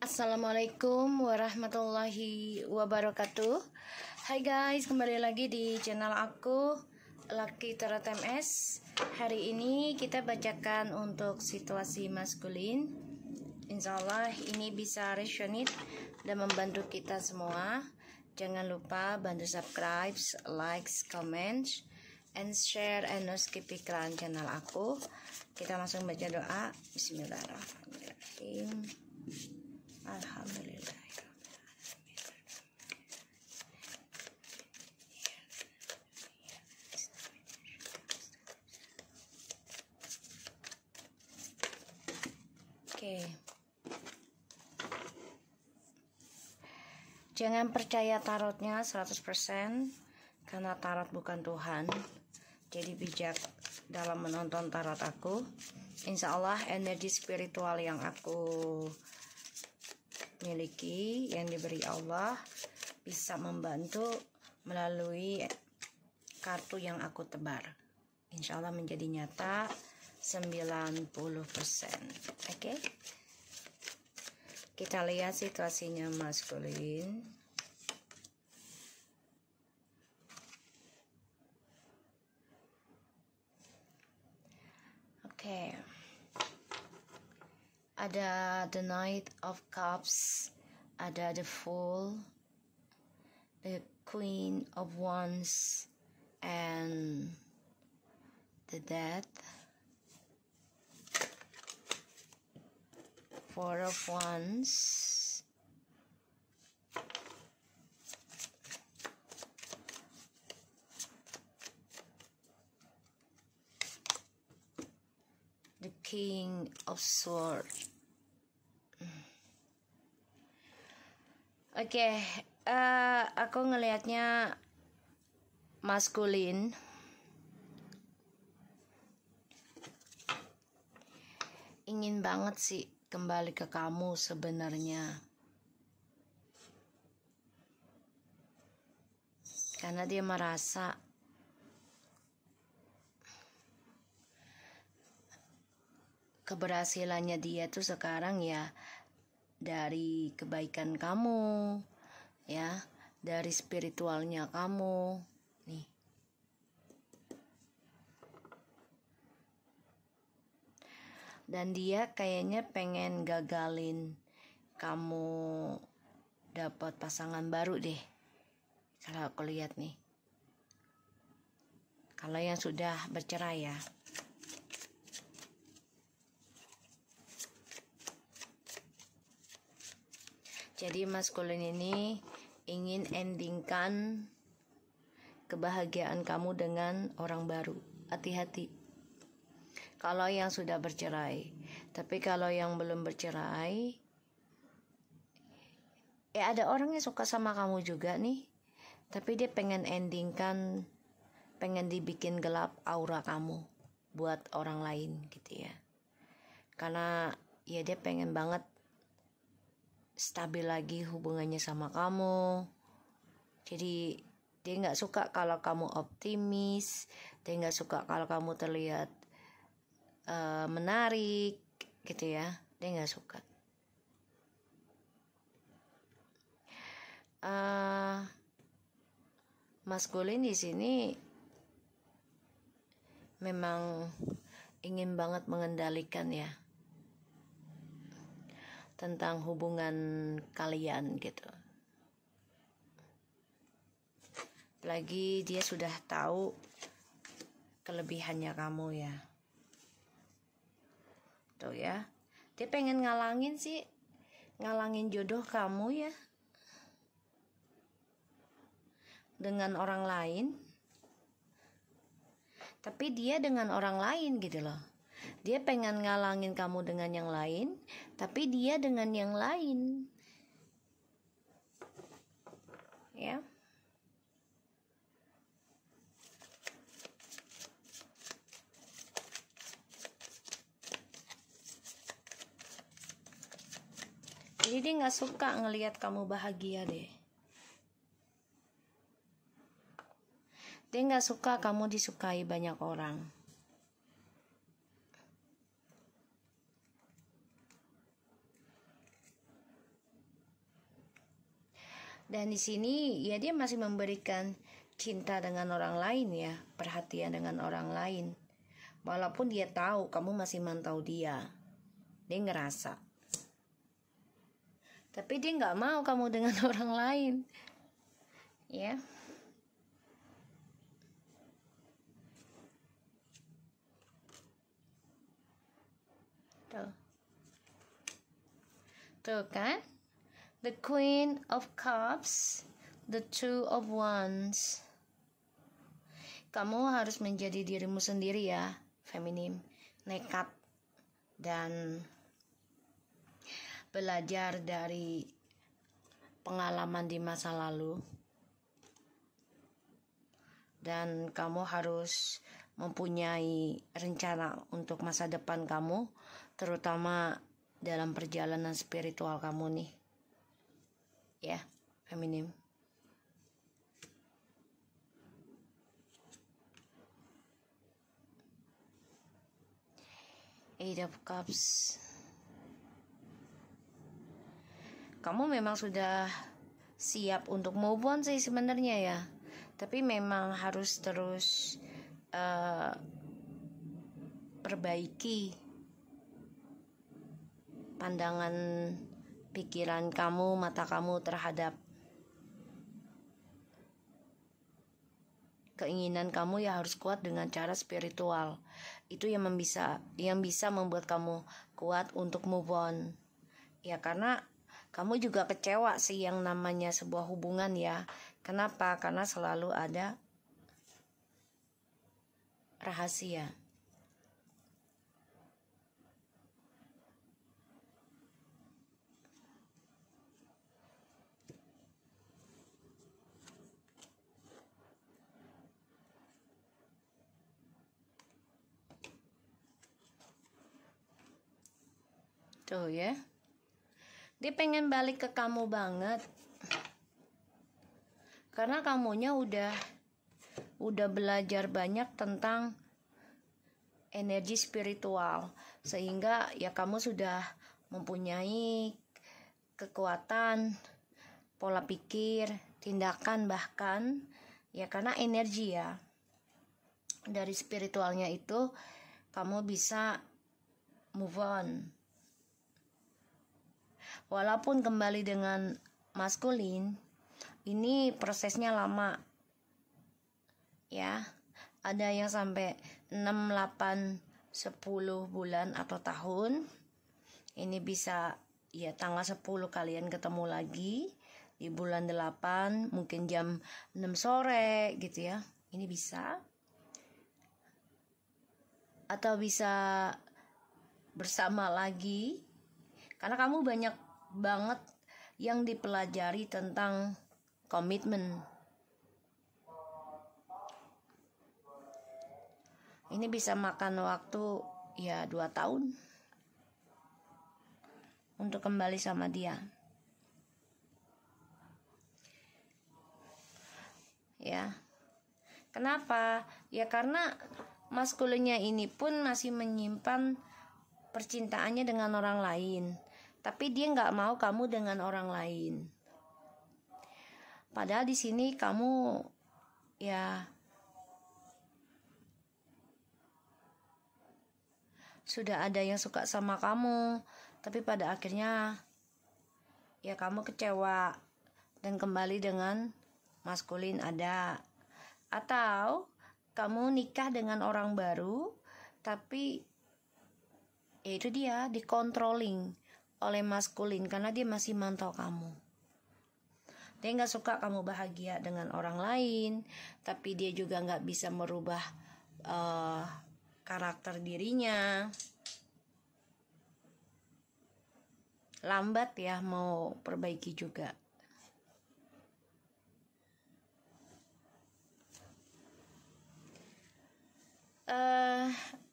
Assalamualaikum warahmatullahi wabarakatuh. Hai guys, kembali lagi di channel aku Lucky Tarot MS. Hari ini kita bacakan untuk situasi maskulin. Insya Allah ini bisa resonate dan membantu kita semua. Jangan lupa bantu subscribe, like, comment, and share and no skip iklan channel aku. Kita langsung baca doa. Bismillahirrahmanirrahim. Alhamdulillah. Oke. Jangan percaya tarotnya 100% karena tarot bukan Tuhan. Jadi bijak dalam menonton tarot aku. Insya Allah energi spiritual yang aku miliki, yang diberi Allah, bisa membantu melalui kartu yang aku tebar. Insya Allah menjadi nyata 90%. Oke. Kita lihat situasinya maskulin. Oke. Ada the Knight of Cups, ada the Fool, the Queen of Wands, and the Death, Four of Wands, the King of Swords. Oke, aku ngelihatnya maskulin. Ingin banget sih kembali ke kamu sebenarnya. Karena dia merasa keberhasilannya dia tuh sekarang ya dari kebaikan kamu, ya, dari spiritualnya kamu, nih. Dan dia kayaknya pengen gagalin kamu dapat pasangan baru deh. Kalau aku lihat nih. Kalau yang sudah bercerai ya. Jadi maskulin ini ingin endingkan kebahagiaan kamu dengan orang baru. Hati-hati. Kalau yang sudah bercerai. Tapi kalau yang belum bercerai, ya ada orang yang suka sama kamu juga nih. Tapi dia pengen endingkan, pengen dibikin gelap aura kamu buat orang lain gitu ya. Karena ya dia pengen banget stabil lagi hubungannya sama kamu. Jadi dia nggak suka kalau kamu optimis, dia nggak suka kalau kamu terlihat menarik gitu ya. Dia nggak suka. Maskulin di sini memang ingin banget mengendalikan ya tentang hubungan kalian gitu. Lagi dia sudah tahu kelebihannya kamu ya. Tuh ya. Dia pengen ngalangin sih, ngalangin jodoh kamu ya dengan orang lain. Tapi dia dengan orang lain gitu loh. Dia pengen ngalangin kamu dengan yang lain, tapi dia dengan yang lain. Ya. Jadi dia gak suka ngelihat kamu bahagia deh. Dia gak suka kamu disukai banyak orang. Dan di sini ya dia masih memberikan cinta dengan orang lain ya, perhatian dengan orang lain. Walaupun dia tahu kamu masih mantau dia. Dia ngerasa. Tapi dia nggak mau kamu dengan orang lain. Ya. Tuh. Tuh kan? The Queen of Cups, the Two of Wands. Kamu harus menjadi dirimu sendiri ya, feminim, nekat, dan belajar dari pengalaman di masa lalu. Dan kamu harus mempunyai rencana untuk masa depan kamu, terutama dalam perjalanan spiritual kamu nih. Ya, feminim. Eight of Cups. Kamu memang sudah siap untuk move on sih sebenarnya ya. Tapi memang harus terus perbaiki pandangan pikiran kamu, mata kamu terhadap keinginan kamu ya harus kuat dengan cara spiritual. Itu yang bisa membuat kamu kuat untuk move on. Ya karena kamu juga kecewa sih yang namanya sebuah hubungan ya. Kenapa? Karena selalu ada rahasia. Tuh ya. Dia pengen balik ke kamu banget. Karena kamunya udah belajar banyak tentang energi spiritual. Sehingga ya kamu sudah mempunyai kekuatan, pola pikir, tindakan bahkan. Ya karena energi ya. Dari spiritualnya itu kamu bisa move on. Walaupun kembali dengan maskulin, ini prosesnya lama. Ya, ada yang sampai 6, 8, 10 bulan atau tahun. Ini bisa ya tanggal 10 kalian ketemu lagi. Di bulan 8, mungkin jam 6 sore gitu ya. Ini bisa. Atau bisa bersama lagi. Karena kamu banyak banget yang dipelajari tentang komitmen. Ini bisa makan waktu ya 2 tahun untuk kembali sama dia. Ya. Kenapa? Ya karena maskulinnya ini pun masih menyimpan percintaannya dengan orang lain. Tapi dia nggak mau kamu dengan orang lain. Padahal di sini kamu ya sudah ada yang suka sama kamu, tapi pada akhirnya ya kamu kecewa dan kembali dengan maskulin ada. Atau kamu nikah dengan orang baru, tapi ya itu dia dikontrolling oleh maskulin karena dia masih mantau kamu. Dia nggak suka kamu bahagia dengan orang lain, tapi dia juga nggak bisa merubah karakter dirinya. Lambat ya mau perbaiki juga.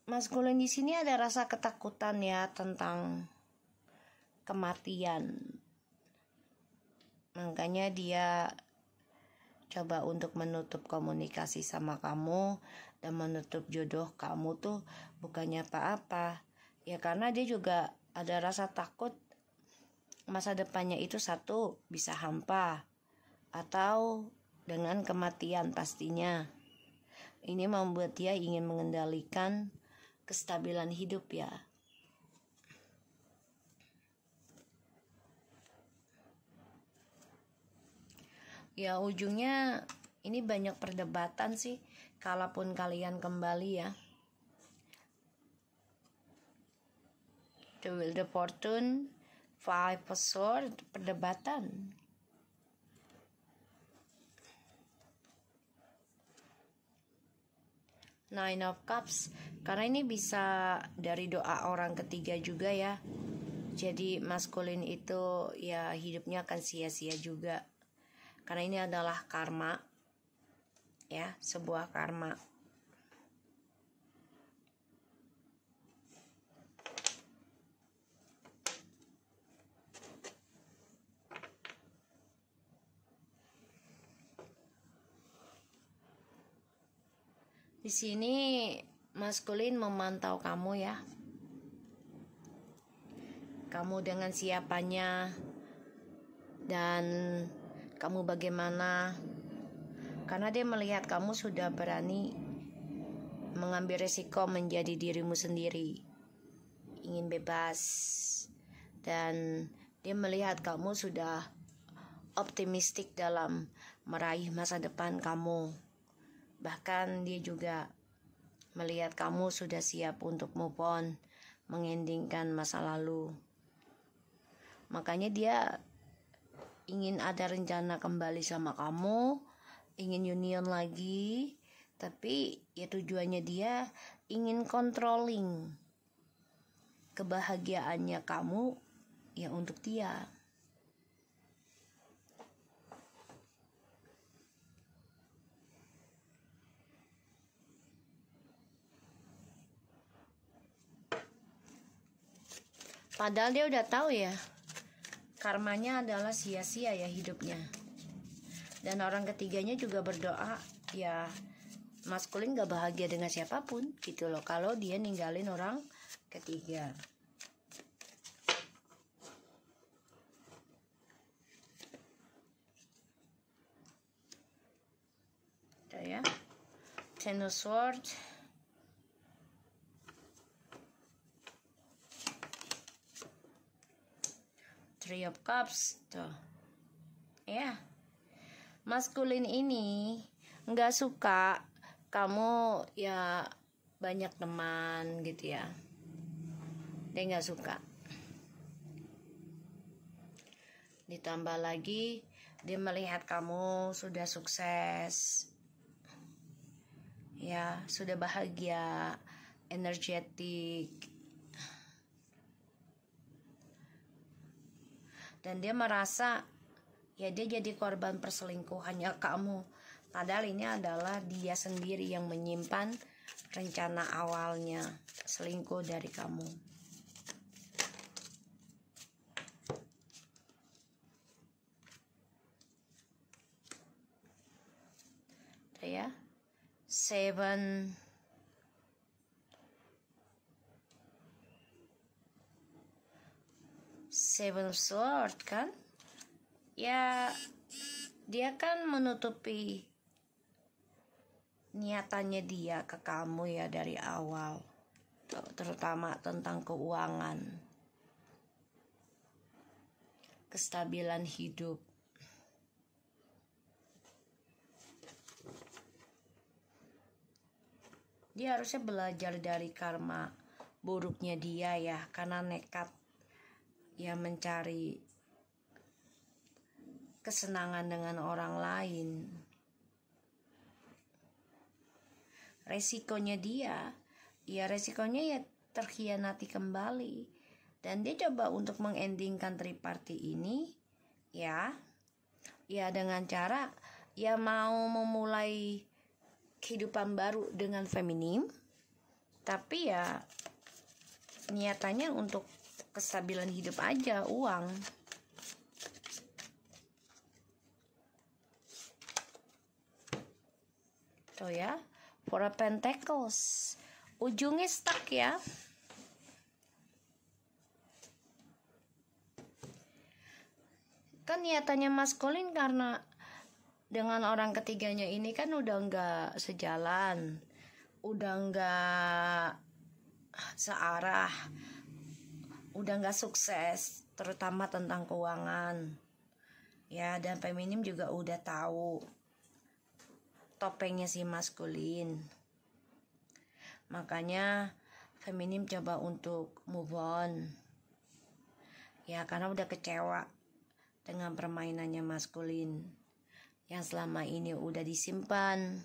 Maskulin di sini ada rasa ketakutan ya tentang kematian. Makanya dia coba untuk menutup komunikasi sama kamu dan menutup jodoh kamu tuh bukannya apa-apa. Ya karena dia juga ada rasa takut masa depannya itu satu bisa hampa. atau dengan kematian pastinya. Ini membuat dia ingin mengendalikan kestabilan hidup ya. Ya ujungnya ini banyak perdebatan sih, kalaupun kalian kembali ya. The Wheel of Fortune, Five of Swords, perdebatan. Nine of Cups, karena ini bisa dari doa orang ketiga juga ya. Jadi maskulin itu ya hidupnya akan sia-sia juga. Karena ini adalah karma, ya, sebuah karma. Di sini maskulin memantau kamu ya. Kamu dengan siapanya dan kamu bagaimana, karena dia melihat kamu sudah berani mengambil resiko menjadi dirimu sendiri, ingin bebas, dan dia melihat kamu sudah optimistik dalam meraih masa depan kamu. Bahkan dia juga melihat kamu sudah siap untuk move on, mengendingkan masa lalu. Makanya dia ingin ada rencana kembali sama kamu, ingin union lagi, tapi ya tujuannya dia ingin controlling kebahagiaannya kamu ya untuk dia. Padahal dia udah tahu ya, karmanya adalah sia-sia ya hidupnya. Dan orang ketiganya juga berdoa ya maskulin gak bahagia dengan siapapun gitu loh, kalau dia ninggalin orang ketiga. Tuh ya, Ten of Swords, Three of Cups, tuh ya. Maskulin ini nggak suka kamu ya banyak teman gitu ya. Dia nggak suka. Ditambah lagi dia melihat kamu sudah sukses, ya sudah bahagia, energetik, dan dia merasa ya dia jadi korban perselingkuhannya kamu. Padahal ini adalah dia sendiri yang menyimpan rencana awalnya selingkuh dari kamu. Tuh ya, Seven Sword kan, ya dia kan menutupi niatannya dia ke kamu ya dari awal, terutama tentang keuangan, kestabilan hidup. Dia harusnya belajar dari karma buruknya dia ya, karena nekat ya mencari kesenangan dengan orang lain. Resikonya dia, ya resikonya ya terkhianati kembali. Dan dia coba untuk mengendingkan triparty ini ya dengan cara ya mau memulai kehidupan baru dengan feminim, tapi ya niatannya untuk kestabilan hidup aja, uang. Tuh ya, Four of Pentacles, ujungnya stuck ya. Kan niatannya maskulin karena dengan orang ketiganya ini kan udah nggak sejalan, udah nggak searah, udah nggak sukses, terutama tentang keuangan. Ya, dan feminim juga udah tahu topengnya si maskulin. Makanya feminim coba untuk move on. Ya, karena udah kecewa dengan permainannya maskulin yang selama ini udah disimpan.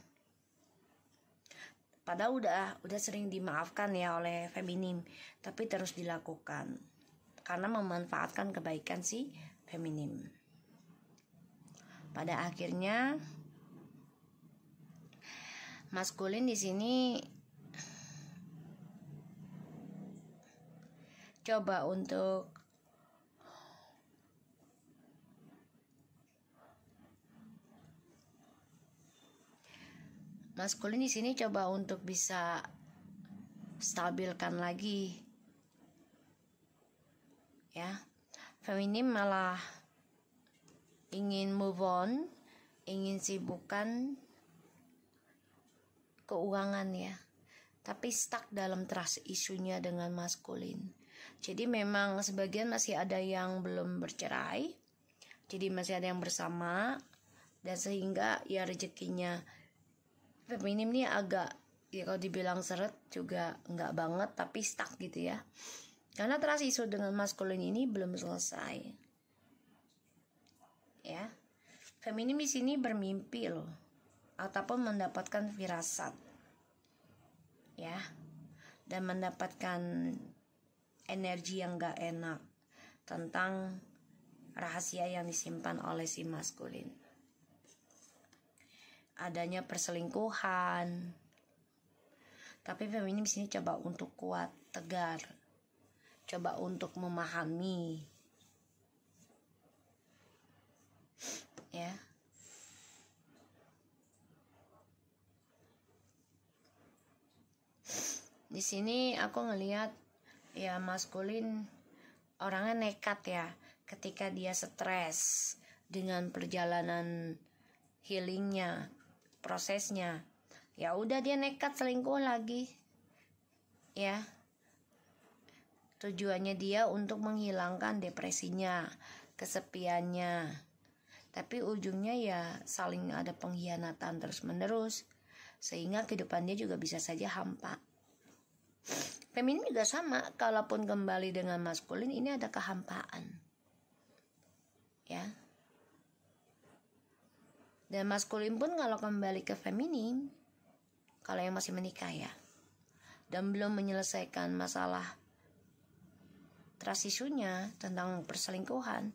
Padahal udah sering dimaafkan ya oleh feminim, tapi terus dilakukan karena memanfaatkan kebaikan si feminim. Pada akhirnya maskulin di sini coba untuk bisa stabilkan lagi. Ya. Feminim malah ingin move on, ingin sibukkan keuangan ya. Tapi stuck dalam trust isunya dengan maskulin. Jadi memang sebagian masih ada yang belum bercerai. Jadi masih ada yang bersama, dan sehingga ya rezekinya feminim ini agak, ya kalau dibilang seret juga enggak banget, tapi stuck gitu ya. Karena trust isu dengan maskulin ini belum selesai. Ya. Feminim di sini bermimpi loh, ataupun mendapatkan firasat. Ya. Dan mendapatkan energi yang enggak enak tentang rahasia yang disimpan oleh si maskulin. Adanya perselingkuhan. Tapi feminim di sini coba untuk kuat, tegar. Coba untuk memahami. Ya. Di sini aku ngelihat ya maskulin orangnya nekat ya, ketika dia stres dengan perjalanan healingnya, prosesnya, ya udah dia nekat selingkuh lagi. Ya. Tujuannya dia untuk menghilangkan depresinya, kesepiannya. Tapi ujungnya ya saling ada pengkhianatan terus-menerus, sehingga kehidupan dia juga bisa saja hampa. Feminim juga sama, kalaupun kembali dengan maskulin ini ada kehampaan. Ya. Dan maskulin pun kalau kembali ke feminim, kalau yang masih menikah ya, dan belum menyelesaikan masalah trust isunya tentang perselingkuhan,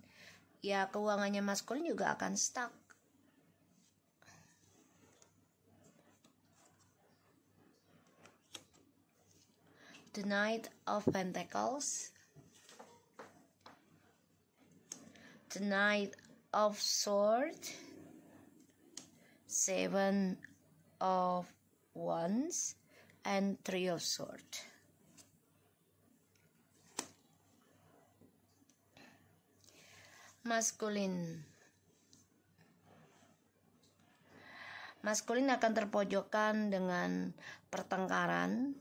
ya keuangannya maskulin juga akan stuck. The Knight of Pentacles, the Knight of Swords, Seven of Wands, and Three of Swords. Maskulin akan terpojokkan dengan pertengkaran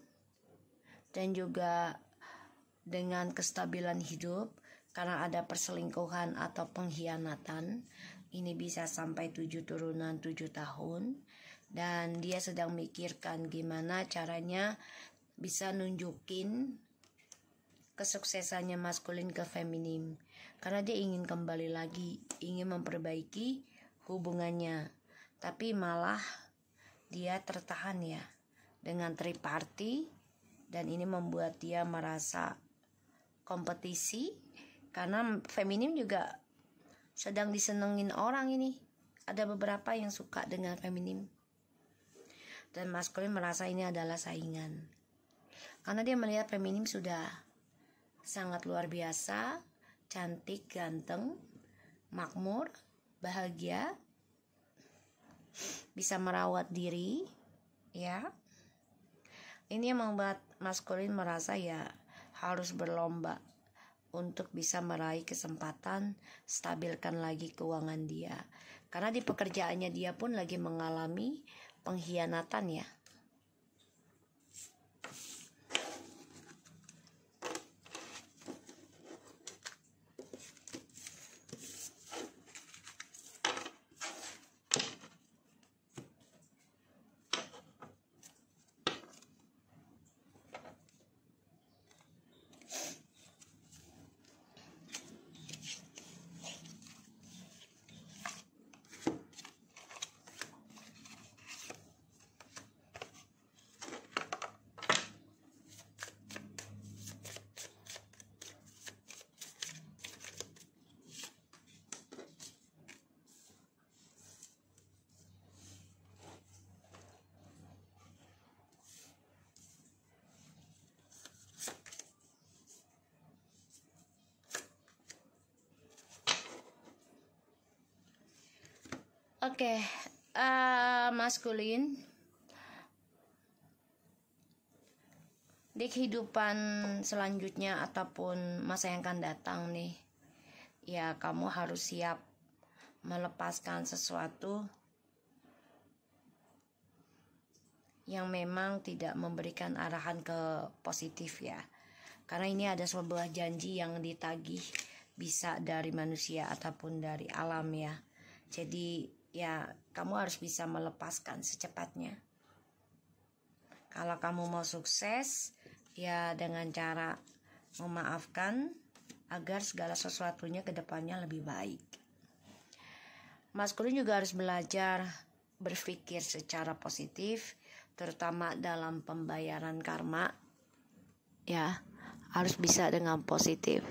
dan juga dengan kestabilan hidup karena ada perselingkuhan atau pengkhianatan. Ini bisa sampai 7 turunan 7 tahun, dan dia sedang mikirkan gimana caranya bisa nunjukin kesuksesannya maskulin ke feminim, karena dia ingin kembali lagi, ingin memperbaiki hubungannya. Tapi malah dia tertahan ya dengan triparty, dan ini membuat dia merasa kompetisi, karena feminim juga sedang disenengin orang ini. Ada beberapa yang suka dengan feminim, dan maskulin merasa ini adalah saingan, karena dia melihat feminim sudah sangat luar biasa, cantik, ganteng, makmur, bahagia, bisa merawat diri, ya. Ini yang membuat maskulin merasa ya harus berlomba untuk bisa meraih kesempatan stabilkan lagi keuangan dia. Karena di pekerjaannya dia pun lagi mengalami pengkhianatan ya. Oke, maskulin di kehidupan selanjutnya ataupun masa yang akan datang nih, ya kamu harus siap melepaskan sesuatu yang memang tidak memberikan arahan ke positif ya. Karena ini ada sebuah janji yang ditagih, bisa dari manusia ataupun dari alam ya. Jadi ya kamu harus bisa melepaskan secepatnya. Kalau kamu mau sukses, ya dengan cara memaafkan agar segala sesuatunya ke depannya lebih baik. Maskulin juga harus belajar berpikir secara positif, terutama dalam pembayaran karma. Ya, harus bisa dengan positif.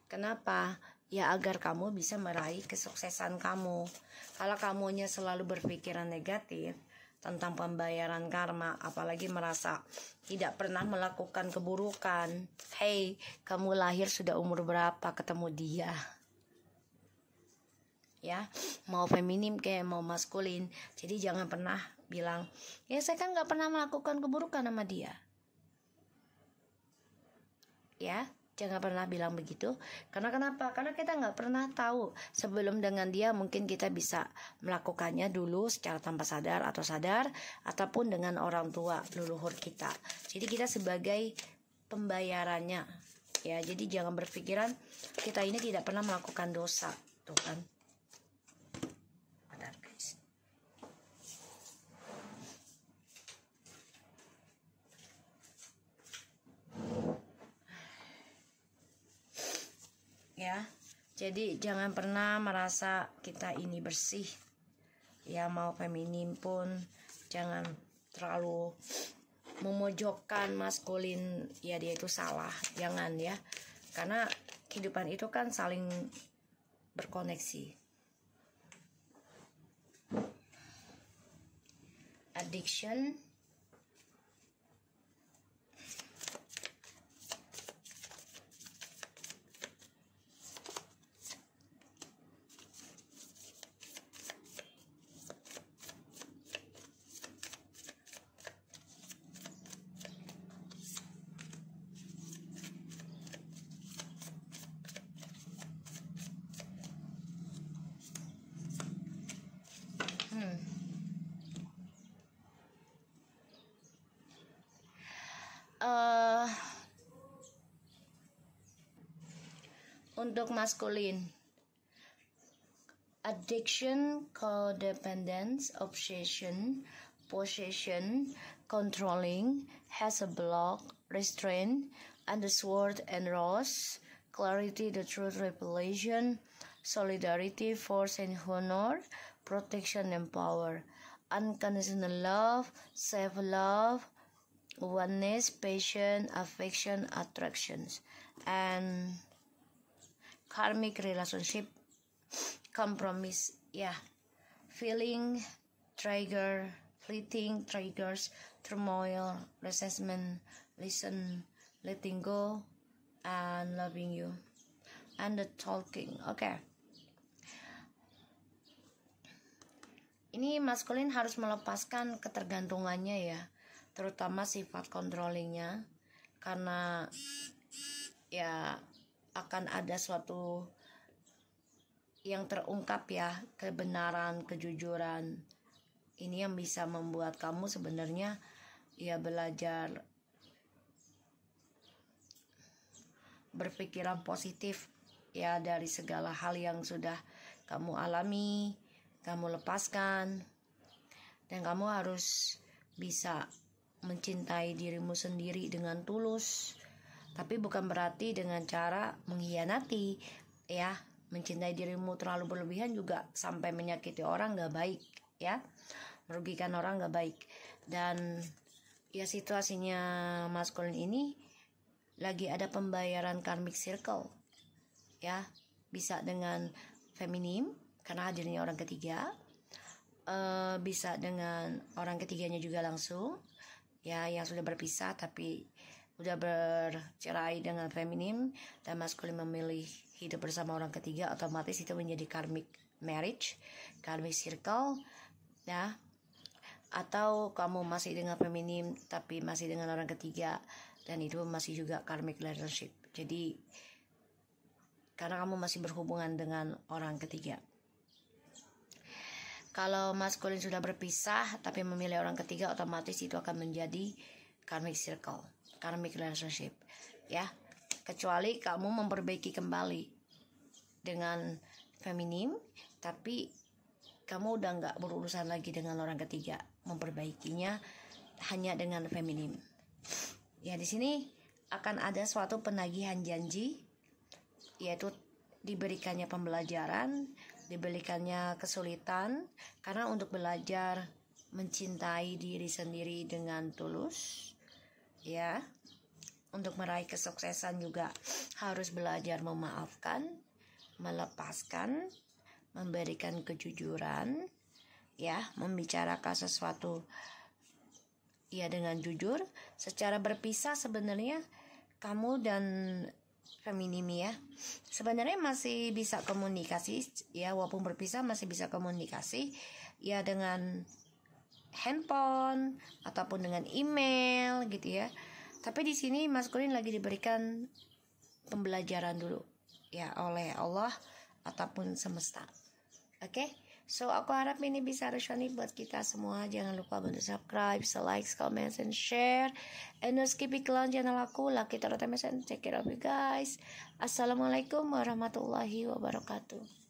Kenapa? Ya agar kamu bisa meraih kesuksesan kamu. Kalau kamunya selalu berpikiran negatif tentang pembayaran karma, apalagi merasa tidak pernah melakukan keburukan. Hey, kamu lahir sudah umur berapa ketemu dia? Ya, mau feminim kayak mau maskulin. Jadi jangan pernah bilang, ya saya kan gak pernah melakukan keburukan sama dia. Ya, jangan pernah bilang begitu. Karena kenapa? Karena kita nggak pernah tahu sebelum dengan dia mungkin kita bisa melakukannya dulu secara tanpa sadar atau sadar, ataupun dengan orang tua leluhur kita. Jadi kita sebagai pembayarannya. Ya, jadi jangan berpikiran kita ini tidak pernah melakukan dosa, tuh kan? Bentar, guys. Ya, jadi jangan pernah merasa kita ini bersih. Ya, mau feminim pun jangan terlalu memojokkan maskulin, ya dia itu salah. Jangan ya. Karena kehidupan itu kan saling berkoneksi. Addiction, untuk maskulin, addiction, codependence, obsession, possession, controlling, has a block, restraint, undersword and rose, clarity, the truth, revelation, solidarity, force and honor, protection and power, unconditional love, self-love, oneness, passion, affection, attractions, and karmic relationship, compromise, ya, feeling, trigger, fleeting, triggers, turmoil, resentment, listen, letting go, and loving you, and the talking. Oke. Ini maskulin harus melepaskan ketergantungannya ya, terutama sifat controllingnya, karena ya akan ada suatu yang terungkap ya, kebenaran, kejujuran. Ini yang bisa membuat kamu sebenarnya ya belajar berpikiran positif ya dari segala hal yang sudah kamu alami, kamu lepaskan, dan kamu harus bisa mencintai dirimu sendiri dengan tulus. Tapi bukan berarti dengan cara mengkhianati ya. Mencintai dirimu terlalu berlebihan juga sampai menyakiti orang gak baik ya, merugikan orang gak baik. Dan ya situasinya maskulin ini lagi ada pembayaran karmic circle ya, bisa dengan feminim karena hadirnya orang ketiga, bisa dengan orang ketiganya juga langsung ya, yang sudah berpisah tapi udah bercerai dengan feminim, dan maskulin memilih hidup bersama orang ketiga, otomatis itu menjadi karmic marriage, karmic circle ya. Atau kamu masih dengan feminim tapi masih dengan orang ketiga, dan itu masih juga karmic relationship. Jadi karena kamu masih berhubungan dengan orang ketiga. Kalau maskulin sudah berpisah tapi memilih orang ketiga, otomatis itu akan menjadi karmic circle, karmic relationship ya. Kecuali kamu memperbaiki kembali dengan feminim, tapi kamu udah nggak berurusan lagi dengan orang ketiga, memperbaikinya hanya dengan feminim. Ya, di sini akan ada suatu penagihan janji, yaitu diberikannya pembelajaran, diberikannya kesulitan, karena untuk belajar mencintai diri sendiri dengan tulus ya. Untuk meraih kesuksesan juga harus belajar memaafkan, melepaskan, memberikan kejujuran ya, membicarakan sesuatu ya dengan jujur. Secara berpisah sebenarnya kamu dan feminim ya sebenarnya masih bisa komunikasi ya, walaupun berpisah masih bisa komunikasi ya, dengan handphone ataupun dengan email gitu ya. Tapi di sini maskulin lagi diberikan pembelajaran dulu ya oleh Allah ataupun semesta. Oke? So aku harap ini bisa resonate buat kita semua. Jangan lupa bantu subscribe, like, comment, and share. And no skip iklan channel aku, Lucky Tarot TMS, and take care of you guys. Assalamualaikum warahmatullahi wabarakatuh.